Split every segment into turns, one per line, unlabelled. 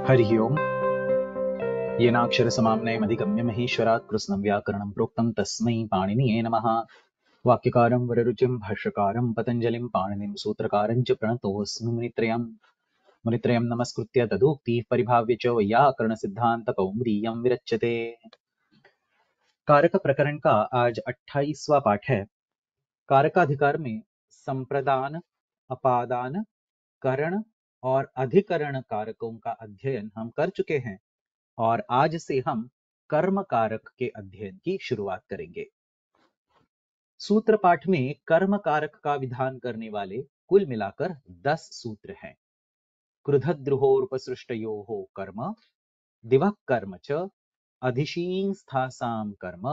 हरिः ओम्। येनाक्षरसमाम्नयमधिगम्य महेश्वरात् कृत्स्नं व्याकरणं प्रोक्तं तस्मै पाणिनिये नमः। वाक्यकारं वररुचिं भाष्यकारं पतञ्जलिं पाणिनिं सूत्रकारं च प्रणतोऽस्मि मुनित्रयं नमस्कृत्य तदुक्तिः परिभाव्य च वैयाकरणसिद्धान्तकौमुदीयं विरच्यते। कारक प्रकरण का आज 28वां पाठ है। कारकाधिकार में संप्रदान, अपादान, करण और अधिकरण कारकों का अध्ययन हम कर चुके हैं और आज से हम कर्म कारक के अध्ययन की शुरुआत करेंगे। सूत्र पाठ में कर्म कारक का विधान करने वाले कुल मिलाकर 10 सूत्र हैं। क्रुधद्रुहोरुपसृष्टयोः कर्म, दिवः कर्म च, अधिशींस्थासां कर्म,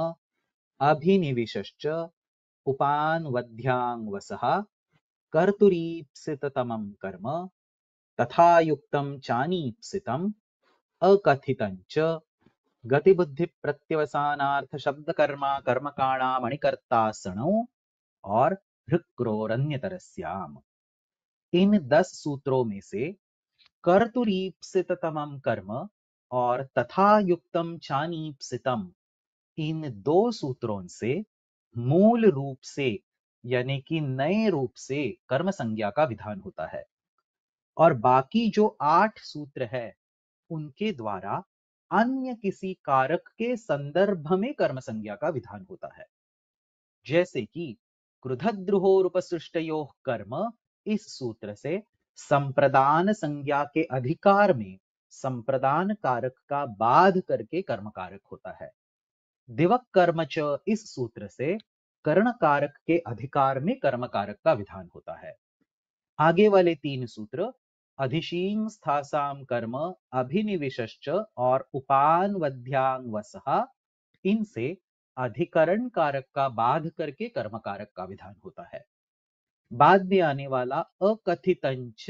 अभिनिविशश्च, उपान्वद्ध्याङ्वसः, कर्तुरीप्सिततमं कर्म, तथा युक्तं चानीप्सितम्, अकथितं च, गतिबुद्धि प्रत्यवसानार्थ शब्द कर्मा कर्मकाणामणिकर्ता सणो और हृक्रोरन्यतरस्याम। इन 10 सूत्रों में से कर्तुरीप्सिततमं कर्म और तथा युक्तम चानीप्सितम, इन 2 सूत्रों से मूल रूप से यानी कि नए रूप से कर्म संज्ञा का विधान होता है और बाकी जो 8 सूत्र है उनके द्वारा अन्य किसी कारक के संदर्भ में कर्म संज्ञा का विधान होता है। जैसे कि क्रुधद्रुहोरुपसृष्टयोः कर्म, इस सूत्र से संप्रदान संज्ञा के अधिकार में संप्रदान कारक का बाध करके कर्म कारक होता है। दिवक कर्म च, इस सूत्र से कर्ण कारक के अधिकार में कर्म कारक का विधान होता है। आगे वाले 3 सूत्र अधिशीं स्थासाम कर्म, अभिनिविशश्च और उपान्वद्ध्याङ्वसः, इनसे अधिकरण कारक का बाध करके कर्म कारक का विधान होता है। बाद में आने वाला अकथितंच,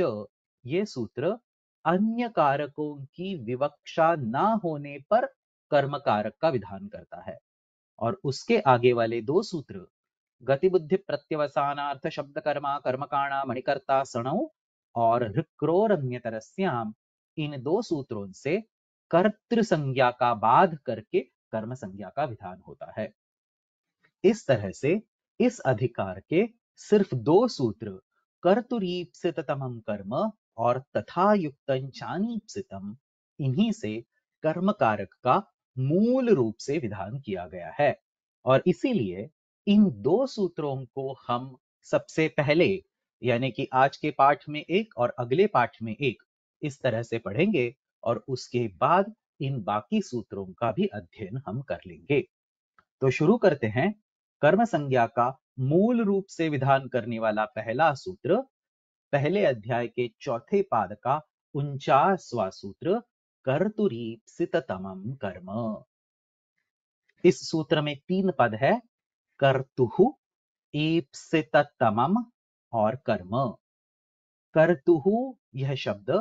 ये सूत्र अन्य कारकों की विवक्षा ना होने पर कर्म कारक का विधान करता है और उसके आगे वाले 2 सूत्र गतिबुद्धि प्रत्यवसानार्थ शब्द कर्मा कर्मकाणा मणिकर्ता सणौ और हृक्रोरन्यतरस्याम, इन 2 सूत्रों से कर्तृ संज्ञा का बाध करके कर्म संज्ञा का विधान होता है। इस तरह से इस अधिकार के सिर्फ 2 सूत्र कर्तुरीप्सिततमं कर्म और तथा युक्तं चानीप्सितम, इन्हीं से कर्म कारक का मूल रूप से विधान किया गया है और इसीलिए इन 2 सूत्रों को हम सबसे पहले यानी कि आज के पाठ में एक और अगले पाठ में एक, इस तरह से पढ़ेंगे और उसके बाद इन बाकी सूत्रों का भी अध्ययन हम कर लेंगे। तो शुरू करते हैं। कर्म संज्ञा का मूल रूप से विधान करने वाला पहला सूत्र, पहले अध्याय के चौथे पाद का 49वां सूत्र, कर्तुरीप्सिततमं कर्म। इस सूत्र में 3 पद है, कर्तुः, ईप्सिततमं और कर्म। कर्तुः, यह शब्द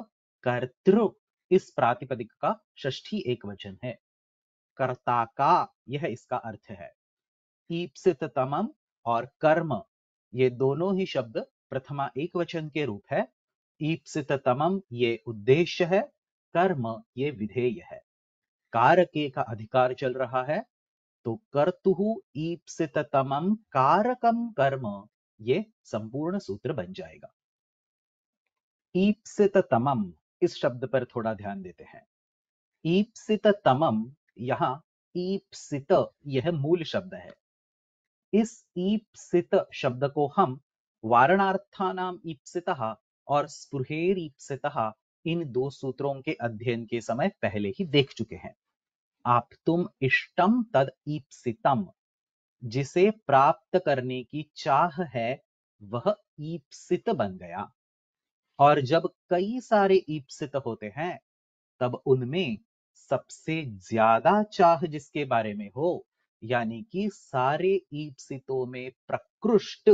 कर्तृ, इस प्रातिपदिक का षष्ठी एकवचन है। कर्ता का, यह इसका अर्थ है। ईप्सिततमं और कर्म, ये दोनों ही शब्द प्रथमा एकवचन के रूप है। ईप्सिततमं ये उद्देश्य है, कर्म ये विधेय है। कारके का अधिकार चल रहा है तो कर्तुः ईप्सिततमं कारकं कर्म, ये संपूर्ण सूत्र बन जाएगा। ईप्सिततमं, इस शब्द पर थोड़ा ध्यान देते हैं। ईप्सिततमं, यहां ईप्सित यह मूल शब्द है। इस ईप्सित शब्द को हम वारणार्थानाम ईप्सितः और स्पृहेरीप्सितः, इन 2 सूत्रों के अध्ययन के समय पहले ही देख चुके हैं। आप तुम इष्टम तद ईप्सितम, जिसे प्राप्त करने की चाह है वह ईप्सित बन गया। और जब कई सारे ईप्सित होते हैं तब उनमें सबसे ज्यादा चाह जिसके बारे में हो, यानी कि सारे ईप्सितों में प्रकृष्ट,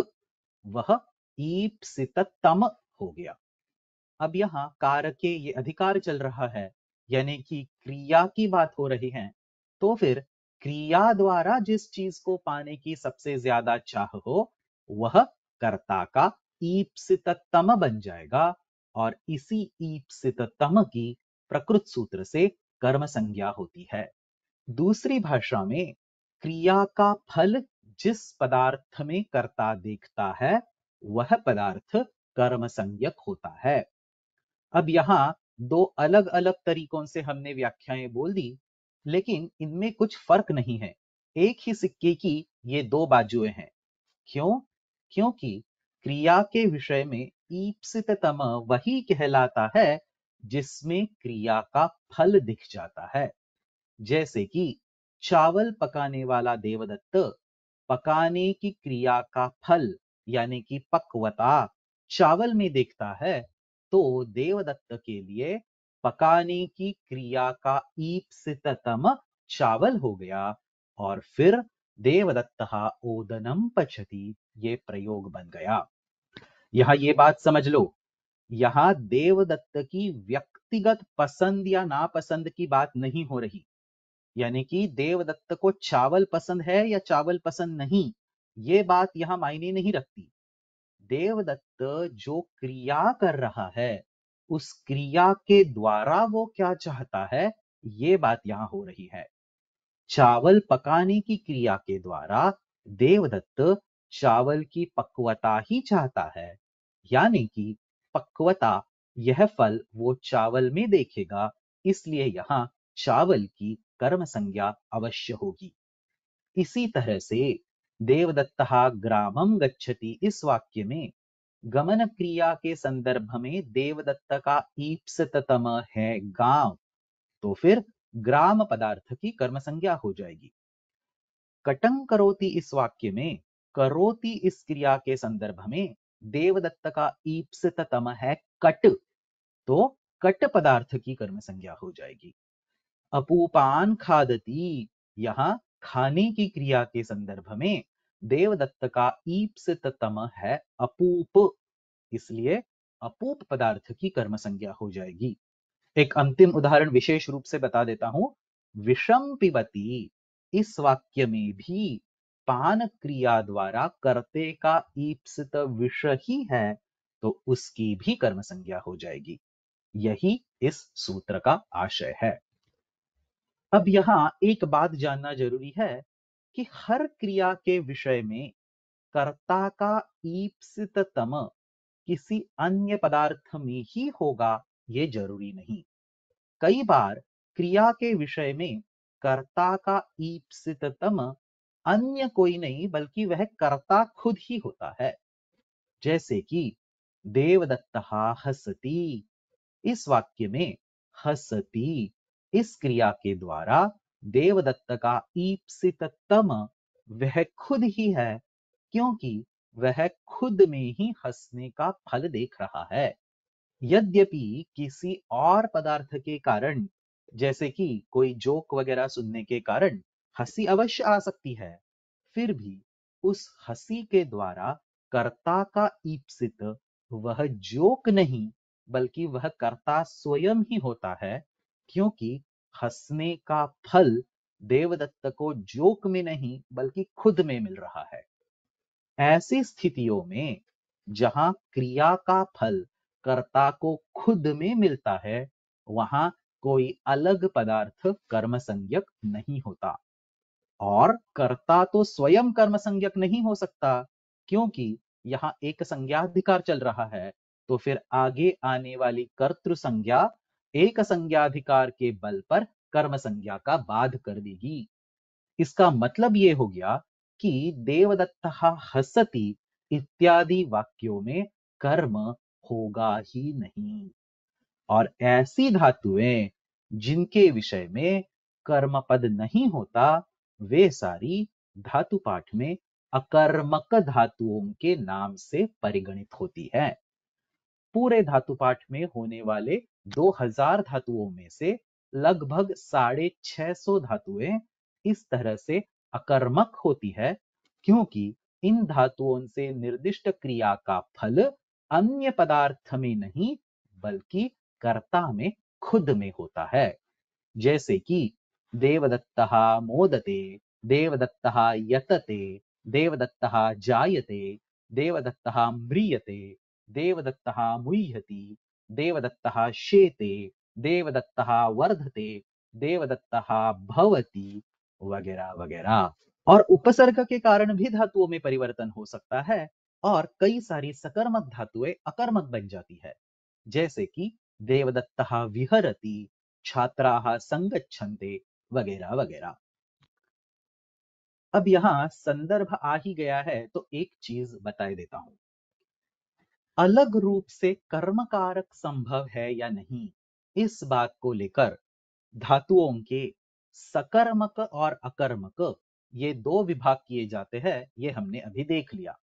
वह ईप्सिततम हो गया। अब यहां कारके ये अधिकार चल रहा है, यानी कि क्रिया की बात हो रही है, तो फिर क्रिया द्वारा जिस चीज को पाने की सबसे ज्यादा चाह हो वह कर्ता का ईप्सिततम बन जाएगा और इसी ईप्सिततम की प्रकृत सूत्र से कर्म संज्ञा होती है। दूसरी भाषा में क्रिया का फल जिस पदार्थ में कर्ता देखता है वह पदार्थ कर्म संज्ञक होता है। अब यहाँ दो अलग अलग तरीकों से हमने व्याख्याएं बोल दी, लेकिन इनमें कुछ फर्क नहीं है। एक ही सिक्के की ये दो बाजुएं हैं। क्यों? क्योंकि क्रिया के विषय में ईप्सिततम वही कहलाता है जिसमें क्रिया का फल दिख जाता है। जैसे कि चावल पकाने वाला देवदत्त पकाने की क्रिया का फल यानी कि पक्वता चावल में देखता है, तो देवदत्त के लिए पकाने की क्रिया का ईप्सिततम चावल हो गया और फिर देवदत्तः ओदनम पचति ये प्रयोग बन गया। यहां ये बात समझ लो, यहां देवदत्त की व्यक्तिगत पसंद या नापसंद की बात नहीं हो रही। यानी कि देवदत्त को चावल पसंद है या चावल पसंद नहीं, ये बात यहां मायने नहीं रखती। देवदत्त जो क्रिया कर रहा है उस क्रिया के द्वारा वो क्या चाहता है, ये बात यहां हो रही है। चावल पकाने की क्रिया के द्वारा देवदत्त चावल की पक्वता ही चाहता है, यानी कि पक्वता यह फल वो चावल में देखेगा, इसलिए यहां चावल की कर्म संज्ञा अवश्य होगी। इसी तरह से देवदत्तः ग्रामम गच्छति इस वाक्य में गमन क्रिया के संदर्भ में देवदत्त का ईप्सिततम है गांव, तो फिर ग्राम पदार्थ की कर्म संज्ञा हो जाएगी। कटं करोति इस वाक्य में करोति इस क्रिया के संदर्भ में देवदत्त का ईप्सिततम है कट, तो कट पदार्थ की कर्म संज्ञा हो जाएगी। अपूपान खादती यहां खाने की क्रिया के संदर्भ में देवदत्त का ईप्सिततम है अपूप, इसलिए अपूप पदार्थ की कर्म संज्ञा हो जाएगी। एक अंतिम उदाहरण विशेष रूप से बता देता हूं। विषम पिबती इस वाक्य में भी पान क्रिया द्वारा कर्ते का ईप्सित विष ही है, तो उसकी भी कर्म संज्ञा हो जाएगी। यही इस सूत्र का आशय है। अब यहां एक बात जानना जरूरी है कि हर क्रिया के विषय में कर्ता का ईप्सिततम किसी अन्य पदार्थ में ही होगा ये जरूरी नहीं। कई बार क्रिया के विषय में कर्ता का ईप्सिततम अन्य कोई नहीं बल्कि वह कर्ता खुद ही होता है। जैसे कि देवदत्तः हसति इस वाक्य में हसति इस क्रिया के द्वारा देवदत्त का ईप्सिततम वह खुद ही है, क्योंकि वह खुद में ही हंसने का फल देख रहा है। यद्यपि किसी और पदार्थ के कारण, जैसे कि कोई जोक वगैरह सुनने के कारण हंसी अवश्य आ सकती है, फिर भी उस हंसी के द्वारा कर्ता का ईप्सित वह जोक नहीं बल्कि वह कर्ता स्वयं ही होता है, क्योंकि हंसने का फल देवदत्त को जोक में नहीं बल्कि खुद में मिल रहा है। ऐसी स्थितियों में जहां क्रिया का फल कर्ता को खुद में मिलता है, वहां कोई अलग पदार्थ कर्म संज्ञक नहीं होता। और कर्ता तो स्वयं कर्म संज्ञक नहीं हो सकता, क्योंकि यहां एक संज्ञाधिकार चल रहा है, तो फिर आगे आने वाली कर्तृ संज्ञा एक संज्ञाधिकार के बल पर कर्म संज्ञा का बाध कर देगी। इसका मतलब ये हो गया कि देवदत्तः हसति इत्यादि वाक्यों में कर्म होगा ही नहीं। और ऐसी धातुएं जिनके विषय में कर्म पद नहीं होता, वे सारी धातु पाठ में अकर्मक धातुओं के नाम से परिगणित होती है। पूरे धातु पाठ में होने वाले 2000 धातुओं में से लगभग 650 धातुएं इस तरह से अकर्मक होती है, क्योंकि इन धातुओं से निर्दिष्ट क्रिया का फल अन्य पदार्थ में नहीं बल्कि कर्ता में खुद में होता है। जैसे कि देवदत्तः मोदते, देवदत्तः यतते, देवदत्तः जायते, देवदत्तः म्रियते, देवदत्तः मुह्यति, देवदत्तः शेते, देवदत्तः वर्धते, देवदत्तः भवति, वगैरह वगैरह। और उपसर्ग के कारण भी धातुओं में परिवर्तन हो सकता है और कई सारी सकर्मक धातुएं अकर्मक बन जाती है, जैसे कि देवदत्तः विहरति, छात्राः संगच्छन्ते, वगैरह वगैरह। अब यहाँ संदर्भ आ ही गया है तो एक चीज बता देता हूं। अलग रूप से कर्मकारक संभव है या नहीं, इस बात को लेकर धातुओं के सकर्मक और अकर्मक ये दो विभाग किए जाते हैं, ये हमने अभी देख लिया।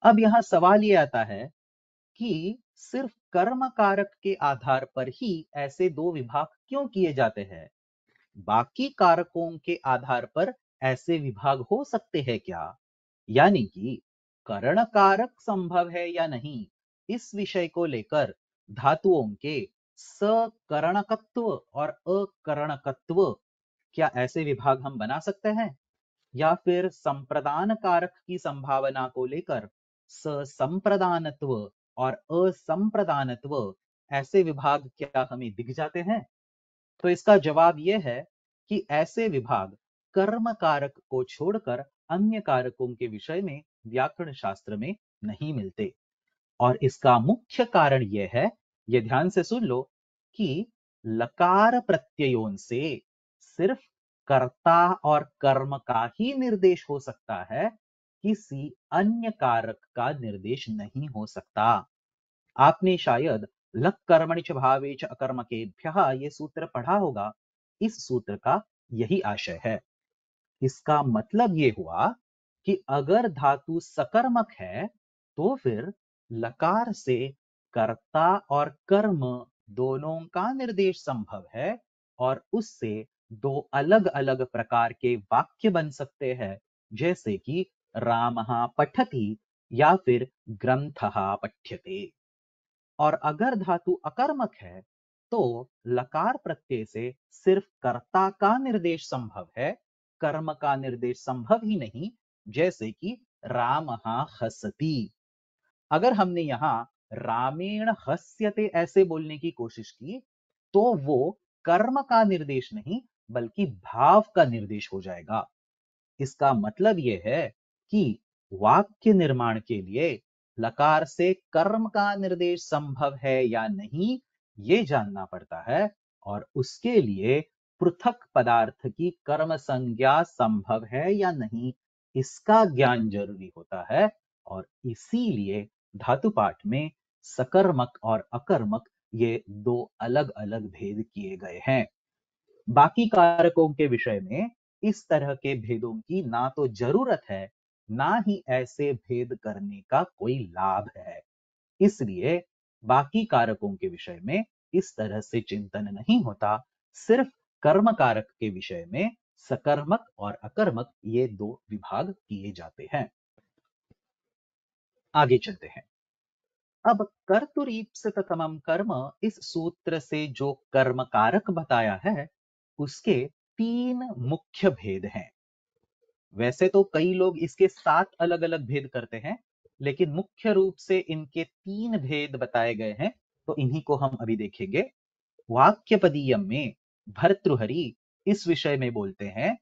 अब यहाँ सवाल ये आता है कि सिर्फ कर्म कारक के आधार पर ही ऐसे दो विभाग क्यों किए जाते हैं? बाकी कारकों के आधार पर ऐसे विभाग हो सकते हैं क्या? यानी कि करण कारक संभव है या नहीं, इस विषय को लेकर धातुओं के सकरणकत्व और अकरणकत्व, क्या ऐसे विभाग हम बना सकते हैं? या फिर संप्रदान कारक की संभावना को लेकर ससंप्रदानत्व और असंप्रदानत्व, ऐसे विभाग क्या हमें दिख जाते हैं? तो इसका जवाब यह है कि ऐसे विभाग कर्म कारक को छोड़कर अन्य कारकों के विषय में व्याकरण शास्त्र में नहीं मिलते। और इसका मुख्य कारण यह है, ये ध्यान से सुन लो, कि लकार प्रत्ययों से सिर्फ कर्ता और कर्म का ही निर्देश हो सकता है, किसी अन्य कारक का निर्देश नहीं हो सकता। आपने शायद लक कर्मणि च भावे च अकर्मकेभ्यः ये सूत्र पढ़ा होगा। इस सूत्र का यही आशय है। इसका मतलब ये हुआ कि अगर धातु सकर्मक है तो फिर लकार से कर्ता और कर्म दोनों का निर्देश संभव है और उससे दो अलग अलग प्रकार के वाक्य बन सकते हैं, जैसे कि रामः पठति या फिर ग्रंथः पठ्यते। और अगर धातु अकर्मक है तो लकार प्रत्यय से सिर्फ कर्ता का निर्देश संभव है, कर्म का निर्देश संभव ही नहीं, जैसे कि रामः हसति। अगर हमने यहां रामेण हस्यते ऐसे बोलने की कोशिश की तो वो कर्म का निर्देश नहीं बल्कि भाव का निर्देश हो जाएगा। इसका मतलब यह है कि वाक्य निर्माण के लिए लकार से कर्म का निर्देश संभव है या नहीं, ये जानना पड़ता है और उसके लिए पृथक पदार्थ की कर्म संज्ञा संभव है या नहीं, इसका ज्ञान जरूरी होता है। और इसीलिए धातु पाठ में सकर्मक और अकर्मक ये दो अलग अलग भेद किए गए हैं। बाकी कारकों के विषय में इस तरह के भेदों की ना तो जरूरत है, ना ही ऐसे भेद करने का कोई लाभ है। इसलिए बाकी कारकों के विषय में इस तरह से चिंतन नहीं होता, सिर्फ कर्म कारक के विषय में सकर्मक और अकर्मक ये दो विभाग किए जाते हैं। आगे चलते हैं। अब कर्तुरीप्सिततमं कर्म, इस सूत्र से जो कर्म कारक बताया है उसके तीन मुख्य भेद हैं। वैसे तो कई लोग इसके 7 अलग अलग भेद करते हैं, लेकिन मुख्य रूप से इनके तीन भेद बताए गए हैं, तो इन्हीं को हम अभी देखेंगे। वाक्यपदीयम में भर्तृहरि इस विषय में बोलते हैं,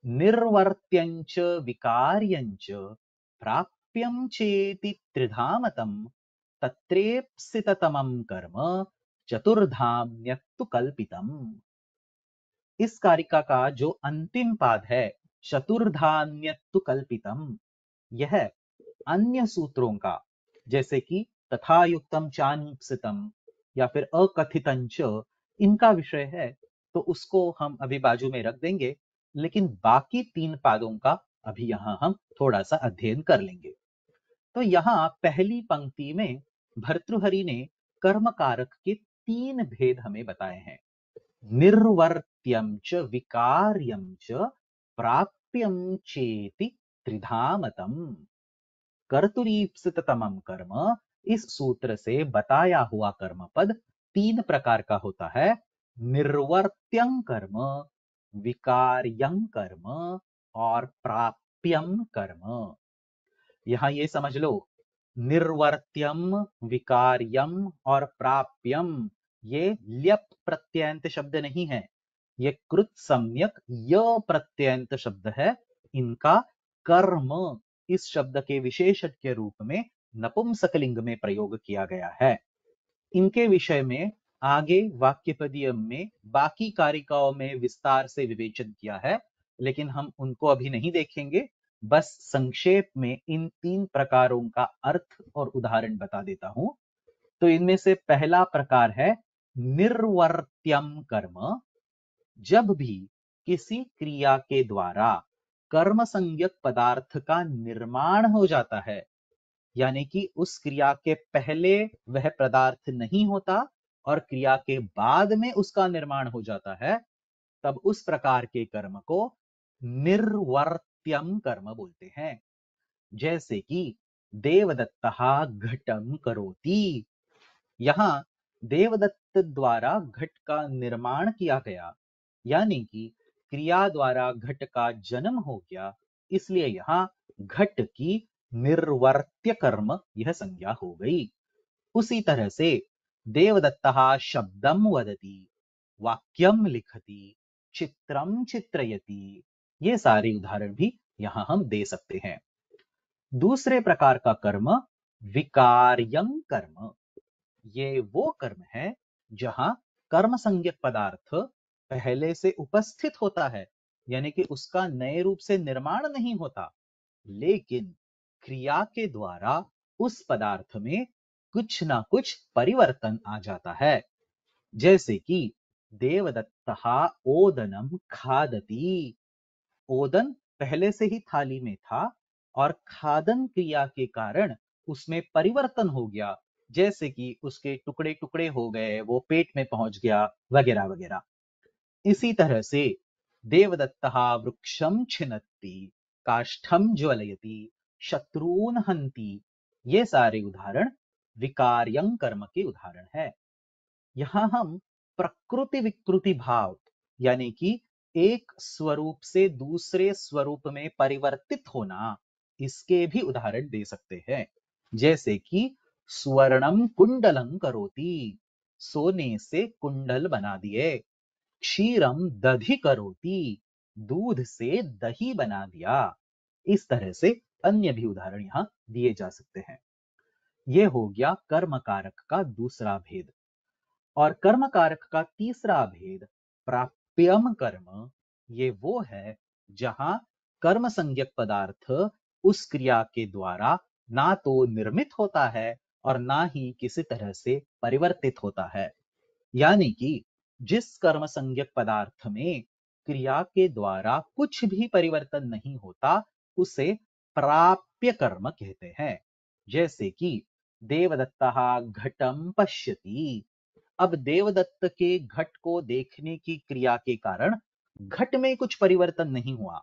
निर्वर्त्यंच विकार्यंच प्राप्यं चेति त्रिधामतम तत्रेप्सिततमं कर्म चतुर्धाम्यत्तु कल्पितम। इस कारिका का जो अंतिम पाद है, चतुर्धान्यत्तु कल्पितम, यह अन्य सूत्रों का, जैसे कि तथा युक्तम चानीप्सितम या फिर अकथितंच, इनका विषय है, तो उसको हम अभी बाजू में रख देंगे। लेकिन बाकी तीन पादों का अभी यहां हम थोड़ा सा अध्ययन कर लेंगे। तो यहाँ पहली पंक्ति में भर्तृहरि ने कर्म कारक के तीन भेद हमें बताए हैं। निर्वर्त्यं च विकार्यं च प्राप्यं चेति त्रिधामतम। कर्तुरीप्सिततमं कर्म, इस सूत्र से बताया हुआ कर्म पद तीन प्रकार का होता है। निर्वर्त्यं कर्म, विकार्यं कर्म और प्राप्यं कर्म। यहां ये समझ लो, निर्वर्त्यम, विकार्यम और प्राप्यम, ये ल्यप प्रत्ययंत शब्द नहीं है, ये कृत सम्यक य प्रत्ययंत शब्द है। इनका कर्म इस शब्द के विशेषण के रूप में नपुंसकलिंग में प्रयोग किया गया है। इनके विषय में आगे वाक्यपदीय में बाकी कारिकाओं में विस्तार से विवेचन किया है, लेकिन हम उनको अभी नहीं देखेंगे। बस संक्षेप में इन 3 प्रकारों का अर्थ और उदाहरण बता देता हूं। तो इनमें से पहला प्रकार है निर्वर्त्यम कर्म। जब भी किसी क्रिया के द्वारा कर्म संज्ञक पदार्थ का निर्माण हो जाता है, यानी कि उस क्रिया के पहले वह पदार्थ नहीं होता और क्रिया के बाद में उसका निर्माण हो जाता है, तब उस प्रकार के कर्म को निर्वर्त्यम कर्म बोलते हैं। जैसे कि देवदत्तः घटम करोति। यहां देवदत्त द्वारा घट का निर्माण किया गया, यानी कि क्रिया द्वारा घट का जन्म हो गया, इसलिए यहां घट की निर्वर्त्य कर्म यह संज्ञा हो गई। उसी तरह से देवदत्तः शब्दम वदति, वाक्यम लिखति, चित्रम चित्रयति, ये सारे उदाहरण भी यहां हम दे सकते हैं। दूसरे प्रकार का कर्म विकार्यं कर्म। ये वो कर्म है जहां कर्म संज्ञक पदार्थ पहले से उपस्थित होता है, यानी कि उसका नए रूप से निर्माण नहीं होता, लेकिन क्रिया के द्वारा उस पदार्थ में कुछ ना कुछ परिवर्तन आ जाता है। जैसे कि देवदत्तः ओदनम खादति। ओदन पहले से ही थाली में था और खादन क्रिया के कारण उसमें परिवर्तन हो गया, जैसे कि उसके टुकड़े टुकड़े हो गए, वो पेट में पहुंच गया, वगैरह वगैरह। इसी तरह से देवदत्तः वृक्षम छिनत्ति, काष्ठम ज्वलयति, शत्रून हन्ति, ये सारे उदाहरण विकार्यं कर्म के उदाहरण है। यहां हम प्रकृति विकृति भाव, यानी कि एक स्वरूप से दूसरे स्वरूप में परिवर्तित होना, इसके भी उदाहरण दे सकते हैं। जैसे कि स्वर्णम कुंडलम करोति, सोने से कुंडल बना दिए। क्षीरम दधि करोति, दूध से दही बना दिया। इस तरह से अन्य भी उदाहरण यहां दिए जा सकते हैं। यह हो गया कर्म कारक का दूसरा भेद। और कर्म कारक का तीसरा भेद प्राप्यम कर्म। ये वो है जहां कर्म संज्ञक पदार्थ उस क्रिया के द्वारा ना तो निर्मित होता है और ना ही किसी तरह से परिवर्तित होता है। यानी कि जिस कर्म संज्ञक पदार्थ में क्रिया के द्वारा कुछ भी परिवर्तन नहीं होता, उसे प्राप्य कर्म कहते हैं। जैसे कि देवदत्तः घटम पश्यति। अब देवदत्त के घट को देखने की क्रिया के कारण घट में कुछ परिवर्तन नहीं हुआ,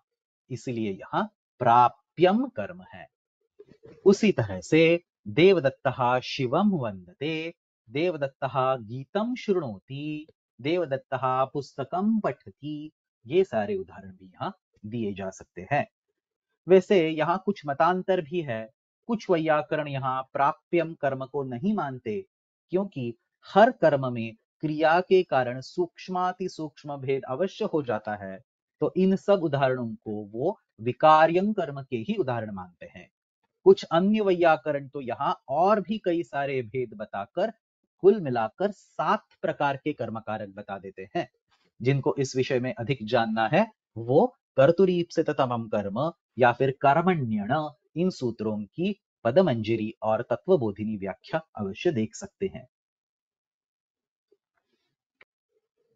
इसलिए यहां प्राप्यम कर्म है। उसी तरह से देवदत्तः शिवम वंदते, देवदत्तः गीतम शृणोति, देवदत्तः पुस्तकम पठति, ये सारे उदाहरण भी यहां दिए जा सकते हैं। वैसे यहाँ कुछ मतांतर भी है। कुछ वैयाकरण यहाँ प्राप्यम कर्म को नहीं मानते, क्योंकि हर कर्म में क्रिया के कारण सूक्ष्माति सूक्ष्म भेद अवश्य हो जाता है, तो इन सब उदाहरणों को वो विकार्यं कर्म के ही उदाहरण मानते हैं। कुछ अन्य वैयाकरण तो यहाँ और भी कई सारे भेद बताकर कुल मिलाकर 7 प्रकार के कर्मकारक बता देते हैं। जिनको इस विषय में अधिक जानना है, वो कर्तुरीप्सिततमं कर्म या फिर कर्मण्यण, इन सूत्रों की पदमंजरी और तत्वबोधिनी व्याख्या अवश्य देख सकते हैं।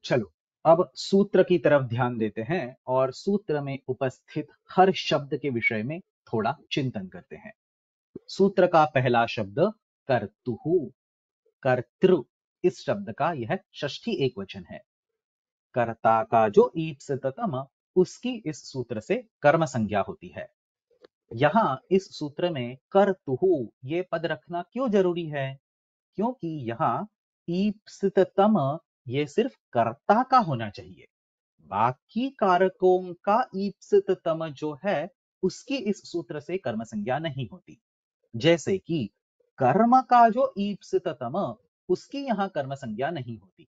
चलो अब सूत्र की तरफ ध्यान देते हैं और सूत्र में उपस्थित हर शब्द के विषय में थोड़ा चिंतन करते हैं। सूत्र का पहला शब्द कर्तुहु। कर्तृ, इस शब्द का यह षष्ठी एकवचन है। कर्ता का जो ईप्सिततम, उसकी इस सूत्र से कर्म संज्ञा होती है। यहां इस सूत्र में कर्तुहु ये पद रखना क्यों जरूरी है? क्योंकि यहाँ ईप्सिततम ये सिर्फ कर्ता का होना चाहिए, बाकी कारकों का ईप्सिततम जो है उसकी इस सूत्र से कर्म संज्ञा नहीं होती। जैसे कि कर्म का जो ईप्सिततम, उसकी यहाँ कर्म संज्ञा नहीं होती।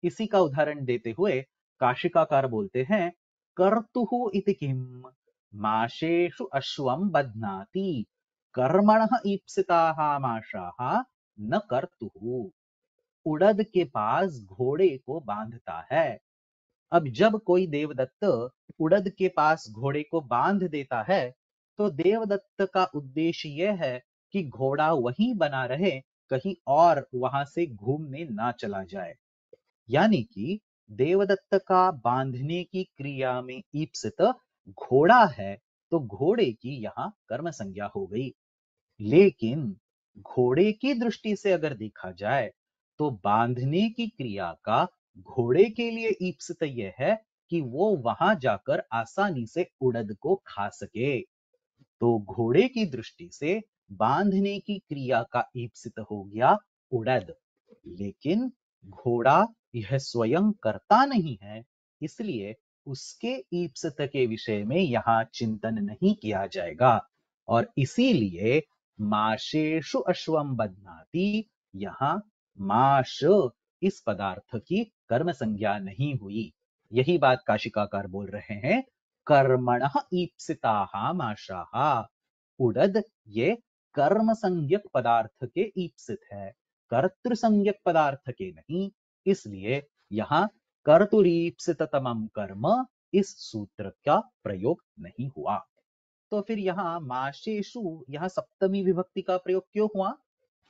इसी का उदाहरण देते हुए काशिकाकार बोलते हैं, कर्तुः इति किम माशेषु अश्वं बध्नाति कर्मणः ईप्सिताः माशाः न कर्तुः। उड़द के पास घोड़े को बांधता है। अब जब कोई देवदत्त उड़द के पास घोड़े को बांध देता है तो देवदत्त का उद्देश्य यह है कि घोड़ा वहीं बना रहे, कहीं और वहां से घूमने ना चला जाए। यानी कि देवदत्त का बांधने की क्रिया में ईप्सित घोड़ा है, तो घोड़े की यहां कर्म संज्ञा हो गई। लेकिन घोड़े की दृष्टि से अगर देखा जाए तो बांधने की क्रिया का घोड़े के लिए ईप्सित यह है कि वो वहां जाकर आसानी से उड़द को खा सके। तो घोड़े की दृष्टि से बांधने की क्रिया का ईप्सित हो गया उड़द। लेकिन घोड़ा यह स्वयं करता नहीं है, इसलिए उसके ईप्सित के विषय में यहां चिंतन नहीं किया जाएगा। और इसीलिए माशेषु अश्वम बध्नाति, यहां माश इस पदार्थ की कर्म संज्ञा नहीं हुई। यही बात काशिकाकार बोल रहे हैं, कर्मणः ईप्सिताः माशाः। उड़द ये कर्म संज्ञक पदार्थ के ईप्सित है, कर्तृ संज्ञक पदार्थ के नहीं। इसलिए यहां कर्तुरीप्सिततमम कर्म इस सूत्र का प्रयोग नहीं हुआ। तो फिर यहाँ माशेषु, यहाँ सप्तमी विभक्ति का प्रयोग क्यों हुआ?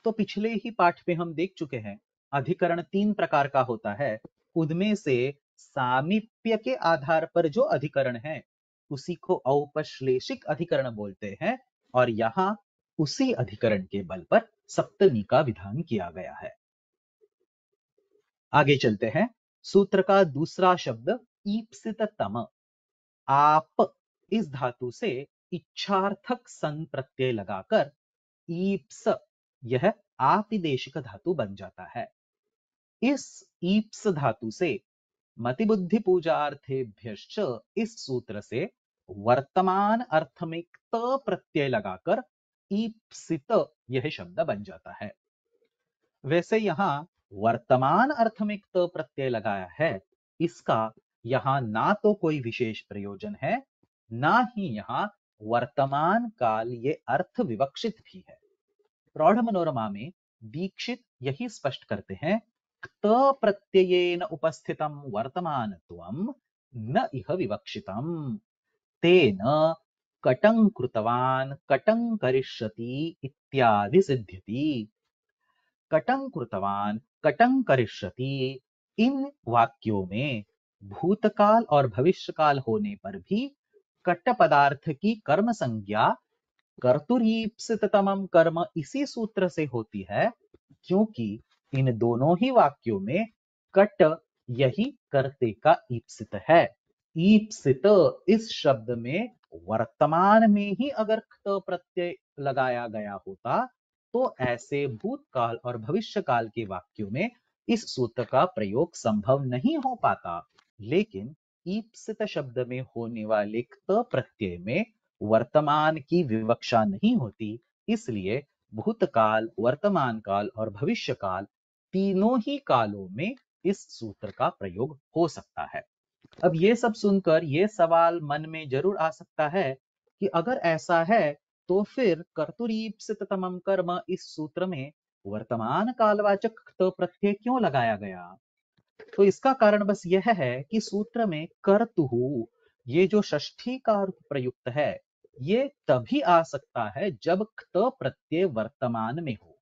तो पिछले ही पाठ में हम देख चुके हैं, अधिकरण 3 प्रकार का होता है। उनमें से सामीप्य के आधार पर जो अधिकरण है उसी को औपश्लेषिक अधिकरण बोलते हैं, और यहाँ उसी अधिकरण के बल पर सप्तमी का विधान किया गया है। आगे चलते हैं। सूत्र का दूसरा शब्द ईप्सिततम। आप इस धातु से इच्छार्थक सन प्रत्यय लगाकर ईप्स, यह आतिदेशिक धातु बन जाता है। इस ईप्स धातु से मतिबुद्धि पूजार्थेभ्यश्च इस सूत्र से वर्तमान अर्थ में त प्रत्यय लगाकर ईप्सित यह शब्द बन जाता है। वैसे यहां वर्तमान अर्थ में त प्रत्यय लगाया है, इसका यहां ना तो कोई विशेष प्रयोजन है, ना ही यहां वर्तमान काल ये अर्थ विवक्षित भी है। प्रौढ़ मनोरमा में दीक्षित यही स्पष्ट करते हैं, त प्रत्ययेन उपस्थितम वर्तमानत्वम न इह विवक्षितम, तेन कटं कृतवान कटं करिष्यति इत्यादि सिद्ध्यति। कटं कृतवान कटं करिष्यति, इन वाक्यों में भूतकाल और भविष्यकाल होने पर भी कट पदार्थ की कर्म संज्ञा कर्तुरीप्सिततमम कर्म इसी सूत्र से होती है, क्योंकि इन दोनों ही वाक्यों में कट यही कर्ते का ईप्सित है। ईप्सित इस शब्द में वर्तमान में ही अगर क्त प्रत्यय लगाया गया होता तो ऐसे भूतकाल और भविष्यकाल के वाक्यों में इस सूत्र का प्रयोग संभव नहीं हो पाता। लेकिन ईप्सित शब्द में होने वाले क्त प्रत्यय में वर्तमान की विवक्षा नहीं होती, इसलिए भूतकाल, वर्तमान काल और भविष्य काल तीनों ही कालों में इस सूत्र का प्रयोग हो सकता है। अब ये सब सुनकर ये सवाल मन में जरूर आ सकता है कि अगर ऐसा है तो फिर कर्तुरीप्सिततमम कर्म इस सूत्र में वर्तमान कालवाचक क्त प्रत्यय क्यों लगाया गया? तो इसका कारण बस यह है कि सूत्र में कर्तुहु, ये जो षष्ठी का अर्थ प्रयुक्त है, ये तभी आ सकता है जब क्त प्रत्यय वर्तमान में हो।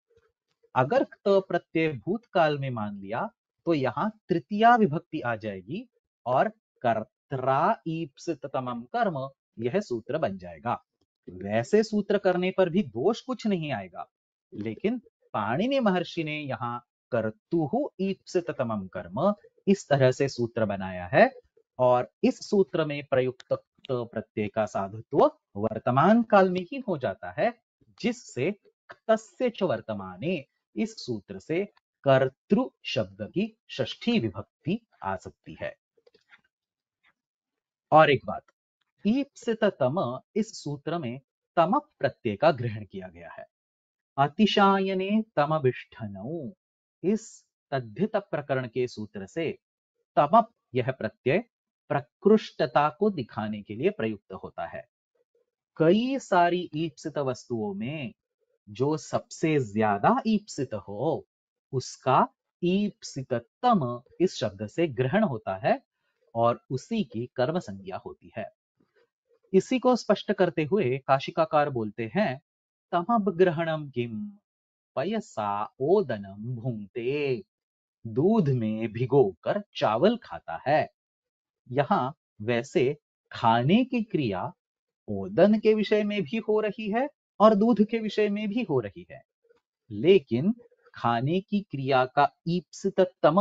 अगर क्त प्रत्यय भूतकाल में मान लिया तो यहां तृतीया विभक्ति आ जाएगी और कर्त्रा ईप्सिततमम कर्म यह सूत्र बन जाएगा। वैसे सूत्र करने पर भी दोष कुछ नहीं आएगा, लेकिन पाणिनि महर्षि ने यहाँ कर्तुहु ईप्सिततमम कर्म इस तरह से सूत्र बनाया है, और इस सूत्र में प्रयुक्त प्रत्यय का साधुत्व वर्तमान काल में ही हो जाता है, जिससे तस्य च वर्तमाने इस सूत्र से कर्तृ शब्द की षष्ठी विभक्ति आ सकती है। और एक बात, ईप्सिततम इस सूत्र में तम प्रत्यय का ग्रहण किया गया है। अतिशायने तमभिष्ठनौ, इस तद्धित प्रकरण के सूत्र से तमप यह प्रत्यय प्रकृष्टता को दिखाने के लिए प्रयुक्त होता है। कई सारी ईप्सित वस्तुओं में जो सबसे ज्यादा ईप्सित हो उसका ईप्सिततम इस शब्द से ग्रहण होता है और उसी की कर्म संज्ञा होती है। इसी को स्पष्ट करते हुए काशिकाकार बोलते हैं, तमब ग्रहणम किम पयसा ओदनम भूंगते, दूध में भिगोकर चावल खाता है। यहाँ वैसे खाने की क्रिया ओदन के विषय में भी हो रही है और दूध के विषय में भी हो रही है, लेकिन खाने की क्रिया का ईप्सिततम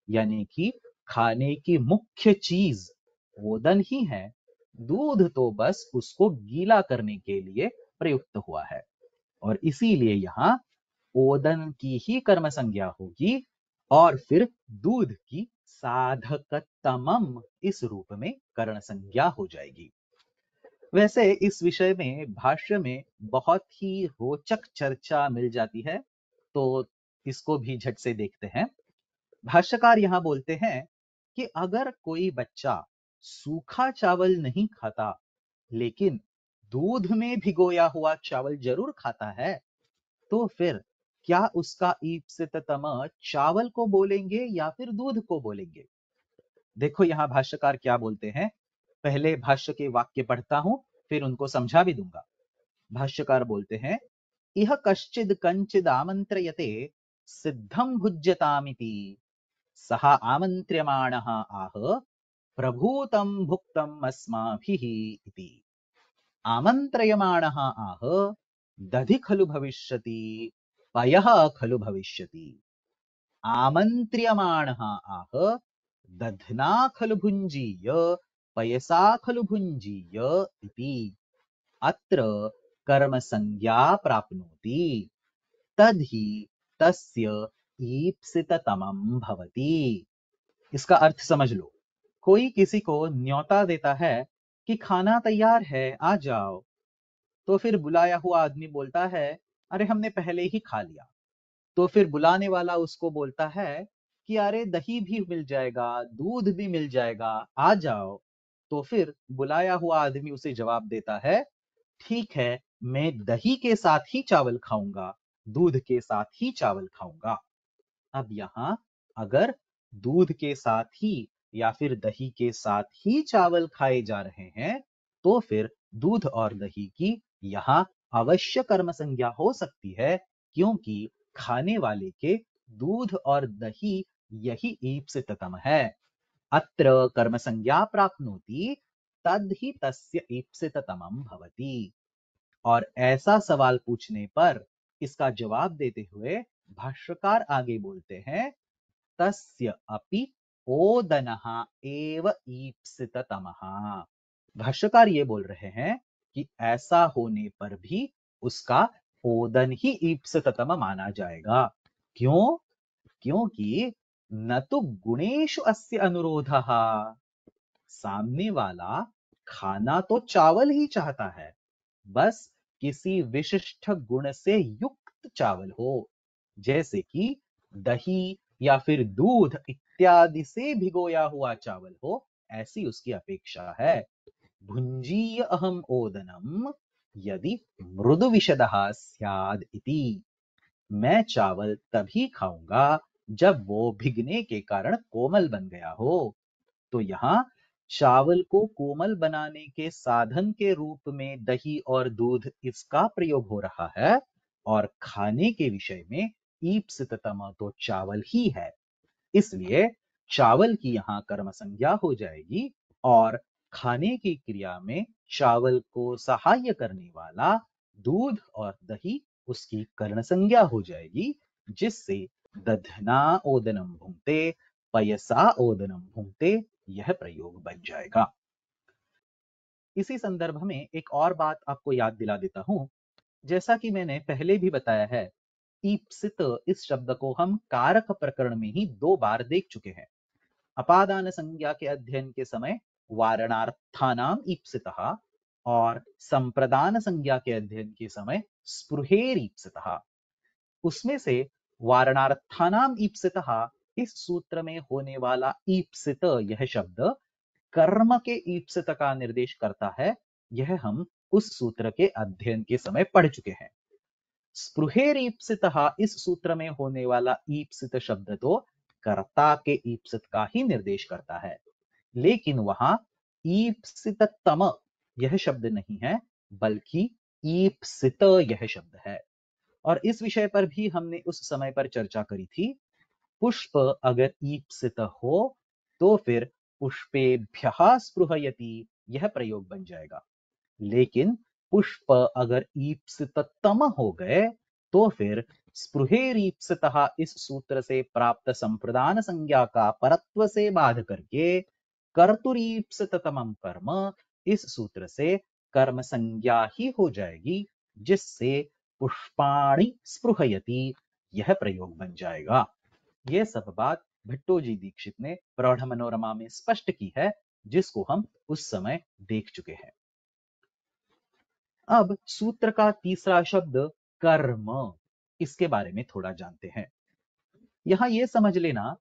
यानी कि खाने की मुख्य चीज ओदन ही है। दूध तो बस उसको गीला करने के लिए प्रयुक्त हुआ है और इसीलिए यहां ओदन की ही कर्म संज्ञा होगी और फिर दूध की साधकतमम इस रूप में कर्ण संज्ञा हो जाएगी। वैसे इस विषय में भाष्य में बहुत ही रोचक चर्चा मिल जाती है, तो इसको भी झट से देखते हैं। भाष्यकार यहां बोलते हैं कि अगर कोई बच्चा सूखा चावल नहीं खाता लेकिन दूध में भिगोया हुआ चावल जरूर खाता है, तो फिर क्या उसका ईप्सिततम चावल को बोलेंगे या फिर दूध को बोलेंगे? देखो यहां भाष्यकार क्या बोलते हैं। पहले भाष्य के वाक्य पढ़ता हूं, फिर उनको समझा भी दूंगा। भाष्यकार बोलते हैं, इह कश्चिद कंचिद आमंत्रयते सिद्धम भुज्यतामिति सः आमन्त्र्यमाणः आह प्रभूतं भुक्तम् अस्माभिः इति। आमन्त्र्यमाणः आह दधि खलु भविष्यति पयः खलु भविष्यति। आमन्त्र्यमाणः आह दध्ना खलु भुञ्जीय पयसा खलु भुञ्जीय इति। अत्र कर्म संज्ञा प्राप्नोति तद्धि तस्य ईप्सिततमं भवति। इसका अर्थ समझ लो। कोई किसी को न्योता देता है कि खाना तैयार है आ जाओ, तो फिर बुलाया हुआ आदमी बोलता है अरे हमने पहले ही खा लिया। तो फिर बुलाने वाला उसको बोलता है कि अरे दही भी मिल जाएगा, दूध भी मिल जाएगा, आ जाओ। तो फिर बुलाया हुआ आदमी उसे जवाब देता है, ठीक है मैं दही के साथ ही चावल खाऊंगा, दूध के साथ ही चावल खाऊंगा। अब यहां अगर दूध के साथ ही या फिर दही के साथ ही चावल खाए जा रहे हैं, तो फिर दूध और दही की यहां अवश्य कर्म संज्ञा हो सकती है, क्योंकि खाने वाले के दूध और दही यही ईप्सिततम है। अत्र कर्म संज्ञा प्राप्नोति तद ही तस्य ईप्सिततमं भवति। और ऐसा सवाल पूछने पर इसका जवाब देते हुए भाष्यकार आगे बोलते हैं, तस्य अपि ओदनः एव ईप्सिततमः। भाष्यकार ये बोल रहे हैं कि ऐसा होने पर भी उसका ओदन ही ईप्सिततम माना जाएगा। क्यों? क्योंकि न तो गुणेषु अस्य अनुरोधः, सामने वाला खाना तो चावल ही चाहता है, बस किसी विशिष्ट गुण से युक्त चावल हो, जैसे कि दही या फिर दूध इत्यादि से भिगोया हुआ चावल हो, ऐसी उसकी अपेक्षा है। भुंजीय अहम ओदनम यदि मृदु विशदः स्याद इति। मैं चावल तभी खाऊंगा जब वो भिगने के कारण कोमल बन गया हो। तो यहाँ चावल को कोमल बनाने के साधन के रूप में दही और दूध इसका प्रयोग हो रहा है, और खाने के विषय में ईप्सिततम तो चावल ही है। इसलिए चावल की यहाँ कर्म संज्ञा हो जाएगी और खाने की क्रिया में चावल को सहाय करने वाला दूध और दही उसकी कर्ण संज्ञा हो जाएगी, जिससे दधना ओदनम भुंक्ते पयसा ओदनम भुंक्ते यह प्रयोग बन जाएगा। इसी संदर्भ में एक और बात आपको याद दिला देता हूं। जैसा कि मैंने पहले भी बताया है, ईप्सित इस शब्द को हम कारक प्रकरण में ही 2 बार देख चुके हैं। अपादान संज्ञा के अध्ययन के समय वारणार्थानाम ईप्सितः और संप्रदान संज्ञा के अध्ययन के समय स्पृहेर ईप्सितः। उसमें से वारणार्थानाम ईप्सितः, इस सूत्र में होने वाला ईप्सित यह शब्द कर्म के ईप्सित का निर्देश करता है। यह हम उस सूत्र के अध्ययन के समय पढ़ चुके हैं। स्पृहेरीप्सितः, इस सूत्र में होने वाला ईप्सित शब्द तो कर्ता के ईप्सित का ही निर्देश करता है, लेकिन वहां ईप्सिततम यह शब्द नहीं है, बल्कि ईप्सित यह शब्द है। और इस विषय पर भी हमने उस समय पर चर्चा करी थी। पुष्प अगर ईप्सित हो तो फिर पुष्पेभ्यः स्पृहयति यह प्रयोग बन जाएगा, लेकिन पुष्प अगर ईप्सिततम हो गए तो फिर स्पृहेरीप्सितः इस सूत्र से प्राप्त संप्रदान संज्ञा का परत्व से बाध करके कर्तुरीप्सिततमं कर्म, इस सूत्र से कर्म संज्ञा ही हो जाएगी, जिससे पुष्पाणि स्पृहयति यह प्रयोग बन जाएगा। यह सब बात भट्टोजी दीक्षित ने प्रौढ़ मनोरमा में स्पष्ट की है, जिसको हम उस समय देख चुके हैं। अब सूत्र का तीसरा शब्द कर्म, इसके बारे में थोड़ा जानते हैं। यहां यह समझ लेना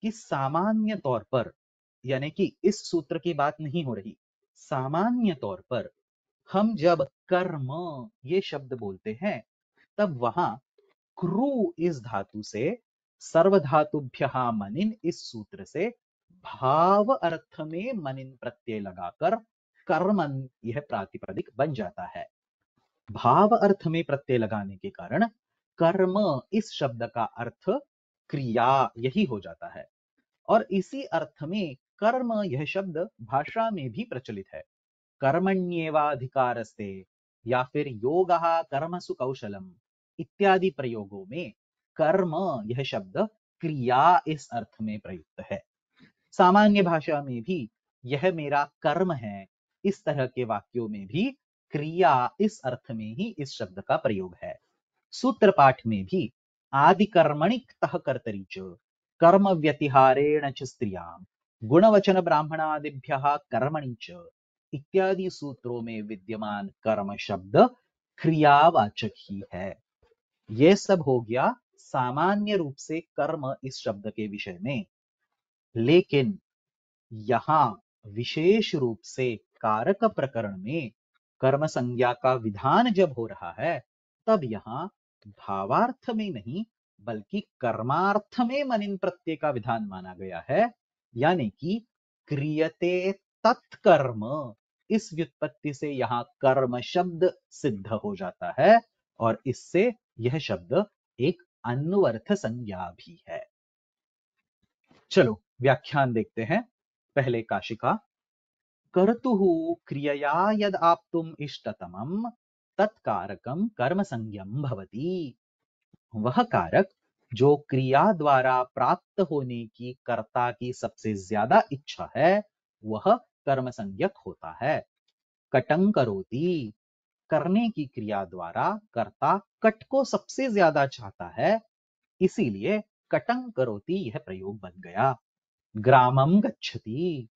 कि सामान्य तौर पर, यानी कि इस सूत्र की बात नहीं हो रही, सामान्य तौर पर हम जब कर्म ये शब्द बोलते हैं तब वहां क्रू इस धातु से सर्वधातुभ्यः मनिन इस सूत्र से भाव अर्थ में मनिन प्रत्यय लगाकर कर्मन यह प्रातिपदिक बन जाता है। भाव अर्थ में प्रत्यय लगाने के कारण कर्म इस शब्द का अर्थ क्रिया यही हो जाता है। और इसी अर्थ में कर्म यह शब्द भाषा में भी प्रचलित है। कर्मण्येवाधिकारस्ते या फिर योगः कर्मसु कौशलम इत्यादि प्रयोगों में कर्म यह शब्द क्रिया इस अर्थ में प्रयुक्त है। सामान्य भाषा में भी यह मेरा कर्म है, इस तरह के वाक्यों में भी क्रिया इस अर्थ में ही इस शब्द का प्रयोग है। सूत्र पाठ में भी आदिकर्मणि क्तः कर्तरि च कर्म व्यतिहारेण च स्त्रियां गुणवचन ब्राह्मणादिभ्यः कर्मणि च इत्यादि सूत्रों में विद्यमान कर्म शब्द क्रियावाचक ही है। यह सब हो गया सामान्य रूप से कर्म इस शब्द के विषय में। लेकिन यहां विशेष रूप से कारक प्रकरण में कर्म संज्ञा का विधान जब हो रहा है, तब यहां भावार्थ में नहीं बल्कि कर्मार्थ में मनिन प्रत्यय का विधान माना गया है। यानी कि क्रियते तत्कर्म, इस व्युत्पत्ति से यहां कर्म शब्द सिद्ध हो जाता है और इससे यह शब्द एक अन्वर्थ संज्ञा भी है। चलो व्याख्यान देखते हैं। पहले काशिका। कर्तुः क्रियया यद आप्तुम इष्टतमं तत्कारकम कर्म संज्ञम भवति। वह कारक जो क्रिया द्वारा प्राप्त होने की कर्ता की सबसे ज्यादा इच्छा है, वह कर्म संज्ञक होता है। कटं करोति, करने की क्रिया द्वारा कर्ता कट को सबसे ज्यादा चाहता है, इसीलिए कटं करोति यह प्रयोग बन गया। ग्रामं गच्छति,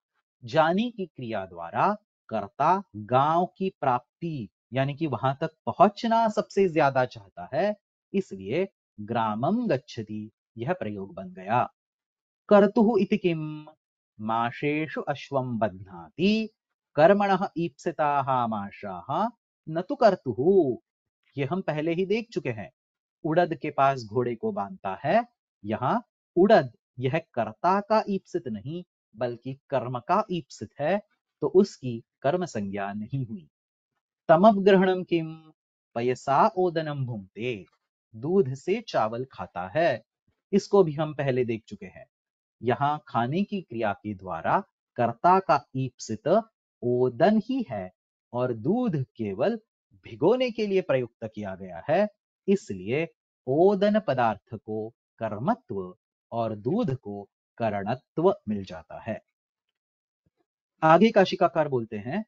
जाने की क्रिया द्वारा कर्ता गांव की प्राप्ति यानी कि वहां तक पहुंचना सबसे ज्यादा चाहता है, इसलिए ग्रामं गच्छति यह प्रयोग बन गया। कर्तुः इति किम, माशेषु अश्वं बध्नाति कर्मणः ईप्सिताः माशाः न तु कर्तुः। ये हम पहले ही देख चुके हैं। उड़द के पास घोड़े को बांधता है, यहाँ उड़द यह कर्ता का ईप्सित नहीं बल्कि कर्म का ईप्सित है, तो उसकी कर्म संज्ञा नहीं हुई। तमग्रहणम किम, पयसा ओदनम भुंक्ते, दूध से चावल खाता है। इसको भी हम पहले देख चुके हैं। यहाँ खाने की क्रिया के द्वारा कर्ता का ईप्सित ओदन ही है और दूध केवल भिगोने के लिए प्रयुक्त किया गया है, इसलिए ओदन पदार्थ को कर्मत्व और दूध को करणत्व मिल जाता है। आगे का शिकाकार बोलते हैं,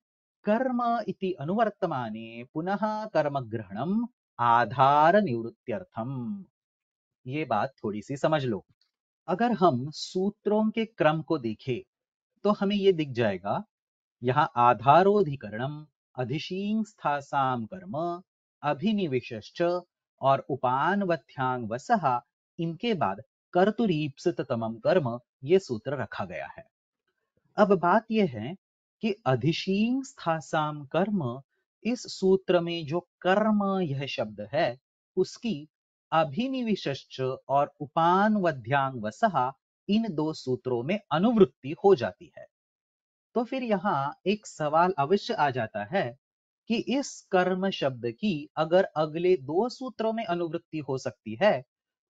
कर्म इति अनुवर्तमाने पुनः कर्म ग्रहणम आधार निवृत्त्यर्थम। ये बात थोड़ी सी समझ लो। अगर हम सूत्रों के क्रम को देखें तो हमें ये दिख जाएगा, यहाँ आधारोधिकरणम अधिशींस्थासाम कर्म अभिनिवेशश्च और उपानवथ्यांग वसः इनके बाद कर्तुरीप्सिततमम कर्म ये सूत्र रखा गया है। अब बात यह है कि अधिशीं स्थासाम कर्म, इस सूत्र में जो कर्म यह शब्द है उसकी अभिनिविशश्च और उपानवध्यांग वसहा, इन दो सूत्रों में अनुवृत्ति हो जाती है। तो फिर यहाँ एक सवाल अवश्य आ जाता है कि इस कर्म शब्द की अगर अगले दो सूत्रों में अनुवृत्ति हो सकती है,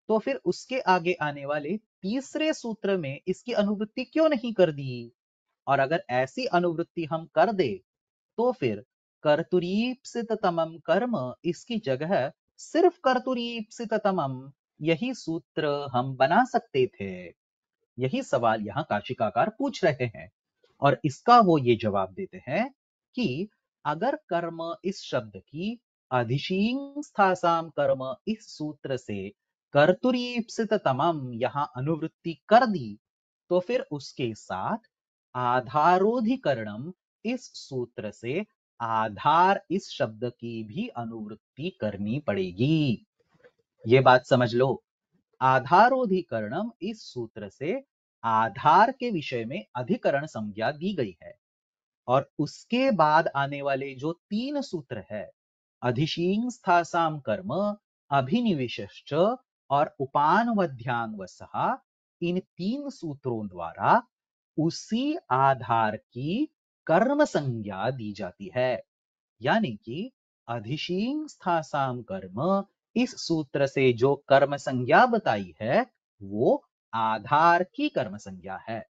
तो फिर उसके आगे आने वाले तीसरे सूत्र में इसकी अनुवृत्ति क्यों नहीं कर दी? और अगर ऐसी अनुवृत्ति हम कर दे तो फिर कर्तुरीप्सिततमम कर्म, इसकी जगह सिर्फ कर्तुरीप्सिततमम यही सूत्र हम बना सकते थे। यही सवाल यहाँ काशिकाकार पूछ रहे हैं और इसका वो ये जवाब देते हैं कि अगर कर्म इस शब्द की अधिशीं स्थासाम कर्म इस सूत्र से कर्तुरीप्सिततमम यहाँ अनुवृत्ति कर दी, तो फिर उसके साथ आधारोधिकरणम इस सूत्र से आधार इस शब्द की भी अनुवृत्ति करनी पड़ेगी। ये बात समझ लो, आधारोधिकरणम इस सूत्र से आधार के विषय में अधिकरण संज्ञा दी गई है और उसके बाद आने वाले जो तीन सूत्र है, अधिशीं स्थासाम कर्म, अभिनिवेशश्च और उपानवध्यांग वसहा, इन तीन सूत्रों द्वारा उसी आधार की कर्म संज्ञा दी जाती है। यानी कि अधिशीं स्थासाम कर्म, इस सूत्र से जो कर्म संज्ञा बताई है वो आधार की कर्म संज्ञा है।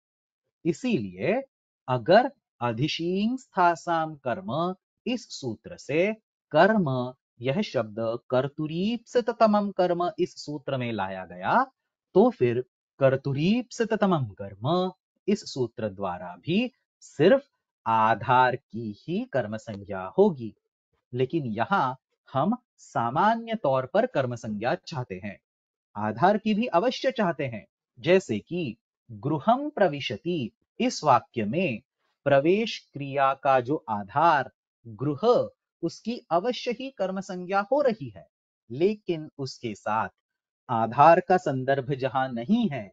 इसीलिए अगर अधिशीं स्थासाम कर्म इस सूत्र से कर्म, यह शब्द कर्तुरीप्सिततमम कर्म इस सूत्र में लाया गया, तो फिर कर्तुरीप्सिततमम कर्म इस सूत्र द्वारा भी सिर्फ आधार की ही कर्म संज्ञा होगी। लेकिन यहां हम सामान्य तौर पर कर्म संज्ञा चाहते हैं, आधार की भी अवश्य चाहते हैं। जैसे कि गृहम प्रविशति, इस वाक्य में प्रवेश क्रिया का जो आधार गृह, उसकी अवश्य ही कर्म संज्ञा हो रही है, लेकिन उसके साथ आधार का संदर्भ जहां नहीं है,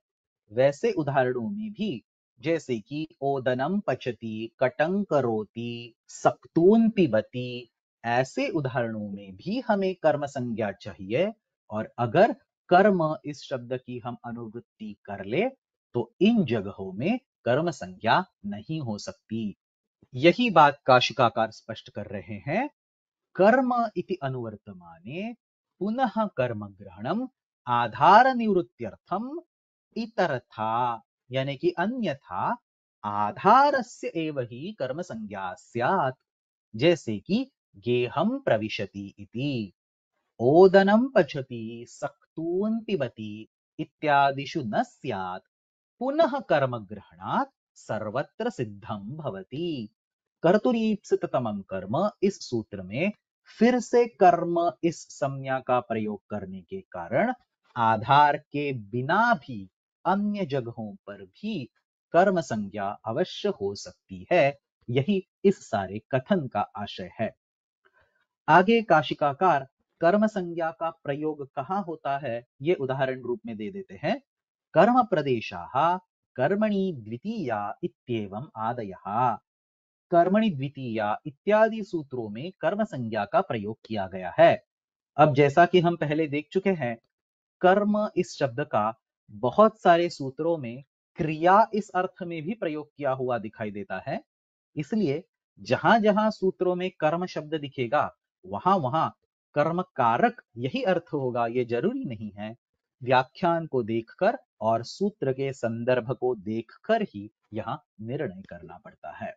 वैसे उदाहरणों में भी जैसे कि ओदनम पचती, कटं करोति, सक्तून पिबती, ऐसे उदाहरणों में भी हमें कर्म संज्ञा चाहिए। और अगर कर्म इस शब्द की हम अनुवृत्ति कर ले तो इन जगहों में कर्म संज्ञा नहीं हो सकती। यही बात काशिकाकार स्पष्ट कर रहे हैं। कर्म इति अनुवर्तमाने पुनः कर्म ग्रहणम आधार निवृत्त्यर्थम इतरथा, यानी कि अन्यथा आधारस्य एव ही कर्म संज्ञा स्यात्। जैसे कि गेहम प्रविशति इति, ओदनम पचति, सक्तून पिबति इत्यादिषु न स्यात्, पुनः कर्म ग्रहणात् सर्वत्र सिद्धम भवति। कर्तुरीप्सिततमम कर्म इस सूत्र में फिर से कर्म इस संज्ञा का प्रयोग करने के कारण आधार के बिना भी अन्य जगहों पर भी कर्म संज्ञा अवश्य हो सकती है। यही इस सारे कथन का आशय है। आगे काशिकाकार कर्म संज्ञा का प्रयोग कहाँ होता है ये उदाहरण रूप में दे देते हैं। कर्म प्रदेशाः कर्मणि द्वितीया इत्येवम् आदयः, कर्मणि द्वितीया इत्यादि सूत्रों में कर्म संज्ञा का प्रयोग किया गया है। अब जैसा कि हम पहले देख चुके हैं, कर्म इस शब्द का बहुत सारे सूत्रों में क्रिया इस अर्थ में भी प्रयोग किया हुआ दिखाई देता है। इसलिए जहां जहां सूत्रों में कर्म शब्द दिखेगा वहां वहां कर्म कारक यही अर्थ होगा ये जरूरी नहीं है। व्याख्यान को देखकर और सूत्र के संदर्भ को देखकर ही यहां निर्णय करना पड़ता है।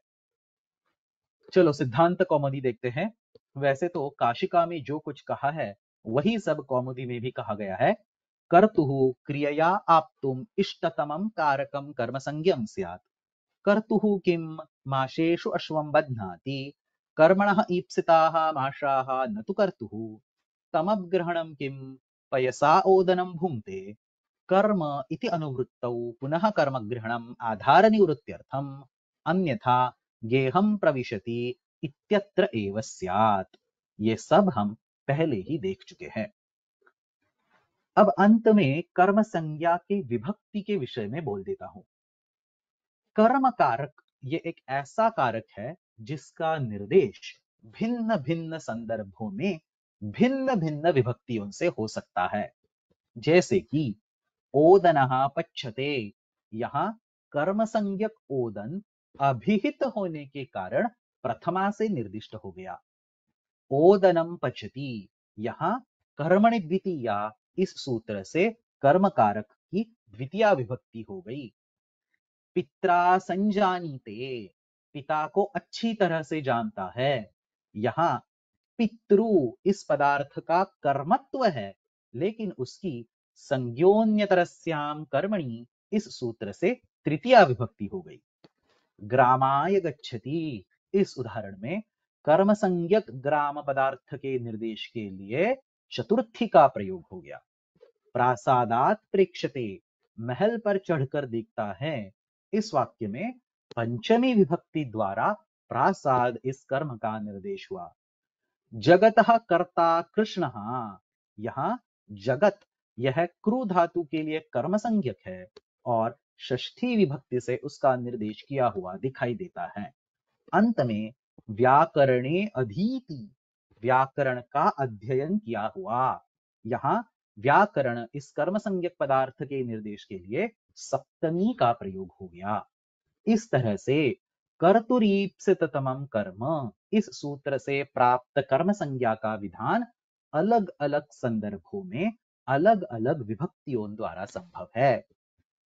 चलो सिद्धांत कौमुदी देखते हैं। वैसे तो काशिका में जो कुछ कहा है वही सब कौमुदी में भी कहा गया है। कर्तुः क्रियया आप्तुम इष्टतमं कारकं कर्म संज्ञं स्यात्, कर्तुः किं माशेषु अश्वं बध्नाति, कर्मणः ईप्सिताः माशाः न तु कर्तुः, तमग्रहणं किं पयसा ओदनं भुङ्क्ते, कर्म इति अनुवृत्तौ पुनः कर्मग्रहणम् आधारनिवृत्त्यर्थम्, अन्यथा गेहं प्रविशति इत्यत्र एव स्यात्। ये सब हम पहले ही देख चुके हैं। अब अंत में कर्म संज्ञा के विभक्ति के विषय में बोल देता हूं। कर्म कारक ये एक ऐसा कारक है जिसका निर्देश भिन्न भिन्न संदर्भों में भिन्न भिन्न विभक्तियों से हो सकता है। जैसे कि ओदनः पच्यते, यहां कर्म संज्ञक ओदन अभिहित होने के कारण प्रथमा से निर्दिष्ट हो गया। ओदनम पचति, यहां कर्मणि द्वितीया, इस सूत्र से कर्म कारक की द्वितीया विभक्ति हो गई। पित्रा संजानीते, पिता को अच्छी तरह से जानता है, यहां पितृ इस पदार्थ का कर्मत्व है, लेकिन उसकी संज्ञोन्यतरस्याम कर्मणि इस सूत्र से तृतीया विभक्ति हो गई। ग्रामाय गच्छति, इस उदाहरण में कर्म संज्ञक ग्राम पदार्थ के निर्देश के लिए चतुर्थी का प्रयोग हो गया। प्रासादात प्रेक्षते, महल पर चढ़कर देखता है, इस वाक्य में पंचमी विभक्ति द्वारा प्रासाद इस कर्म का निर्देश हुआ। जगतः कर्ता कृष्णः, यहां जगत यह क्रू धातु के लिए कर्म संज्ञक है और षष्ठी विभक्ति से उसका निर्देश किया हुआ दिखाई देता है। अंत में व्याकरणे अधीति, व्याकरण का अध्ययन किया हुआ, यहां व्याकरण इस कर्म संज्ञक पदार्थ के निर्देश के लिए सप्तमी का प्रयोग हो गया। इस तरह से कर्तुरीप्सिततमं कर्म, इस सूत्र से प्राप्त कर्म संज्ञा का विधान अलग अलग संदर्भों में अलग अलग विभक्तियों द्वारा संभव है।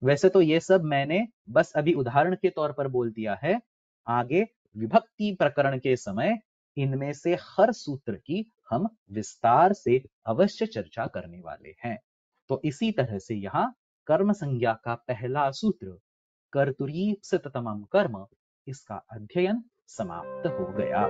वैसे तो ये सब मैंने बस अभी उदाहरण के तौर पर बोल दिया है, आगे विभक्ति प्रकरण के समय इनमें से हर सूत्र की हम विस्तार से अवश्य चर्चा करने वाले हैं। तो इसी तरह से यहाँ कर्म संज्ञा का पहला सूत्र कर्तुरीप्सिततमं कर्म, इसका अध्ययन समाप्त हो गया।